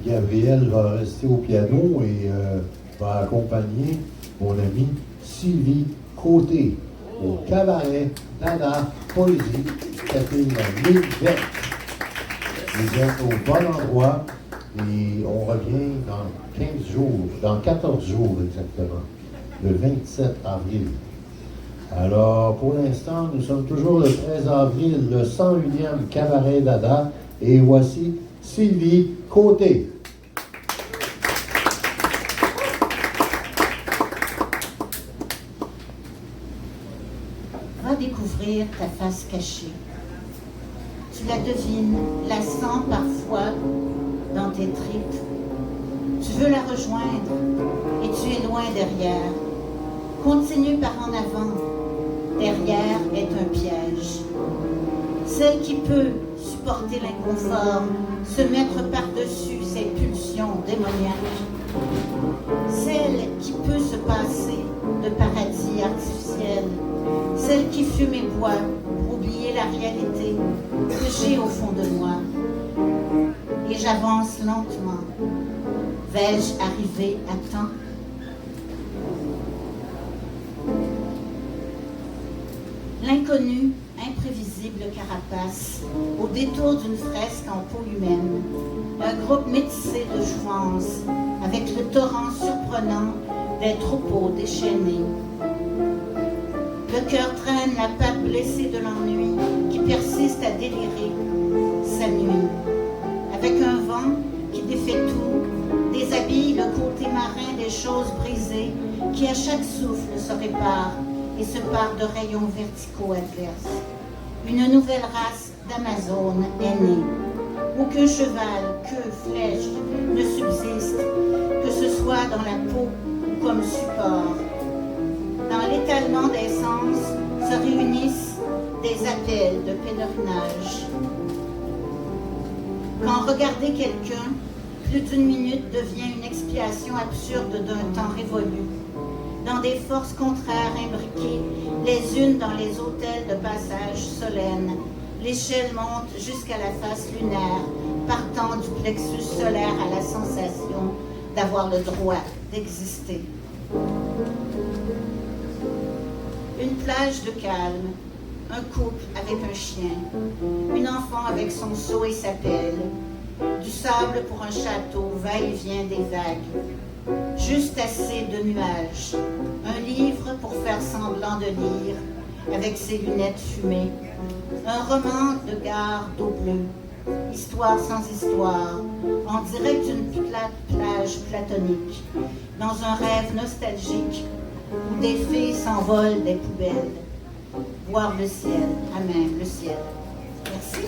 Gabriel va rester au piano et va accompagner mon ami Sylvie Côté au cabaret Dada Poésie Café La Ligne Verte. Vous êtes au bon endroit et on revient dans 15 jours, dans 14 jours exactement, le 27 avril. Alors, pour l'instant, nous sommes toujours le 13 avril, le 101e cabaret Dada, et voici Sylvie Côté. Va découvrir ta face cachée. Tu la devines, la sens parfois dans tes tripes. Tu veux la rejoindre et tu es loin derrière. Continue par en avant. Derrière est un piège. Celle qui peut supporter l'inconfort, se mettre par-dessus ses pulsions démoniaques. Celle qui peut se passer de paradis artificiel. Celle qui fume et boit pour oublier la réalité que j'ai au fond de moi. Et j'avance lentement. Vais-je arriver à temps? L'inconnu, imprévisible carapace, au détour d'une fresque en peau humaine, un groupe métissé de jouvence, avec le torrent surprenant des troupeaux déchaînés. Le cœur traîne la patte blessée de l'ennui qui persiste à délirer sa nuit. Avec un vent qui défait tout, déshabille le côté marin des choses brisées qui à chaque souffle se réparent et se parent de rayons verticaux adverses. Une nouvelle race d'Amazones est née. Aucun cheval, queue, flèche ne subsiste, que ce soit dans la peau ou comme support. Dans l'étalement des sens se réunissent des appels de pèlerinage. Quand regarder quelqu'un, plus d'une minute devient une expiation absurde d'un temps révolu. Dans des forces contraires imbriquées, les unes dans les hôtels de passage solennel, l'échelle monte jusqu'à la face lunaire, partant du plexus solaire à la sensation d'avoir le droit d'exister. Une plage de calme, un couple avec un chien, une enfant avec son seau et sa pelle, du sable pour un château, va-et-vient des vagues, juste assez de nuages, un livre pour faire semblant de lire, avec ses lunettes fumées, un roman de gare d'eau bleue, histoire sans histoire, en direct d'une plage platonique, dans un rêve nostalgique, où des filles s'envolent des poubelles, voir le ciel, amen, le ciel. Merci.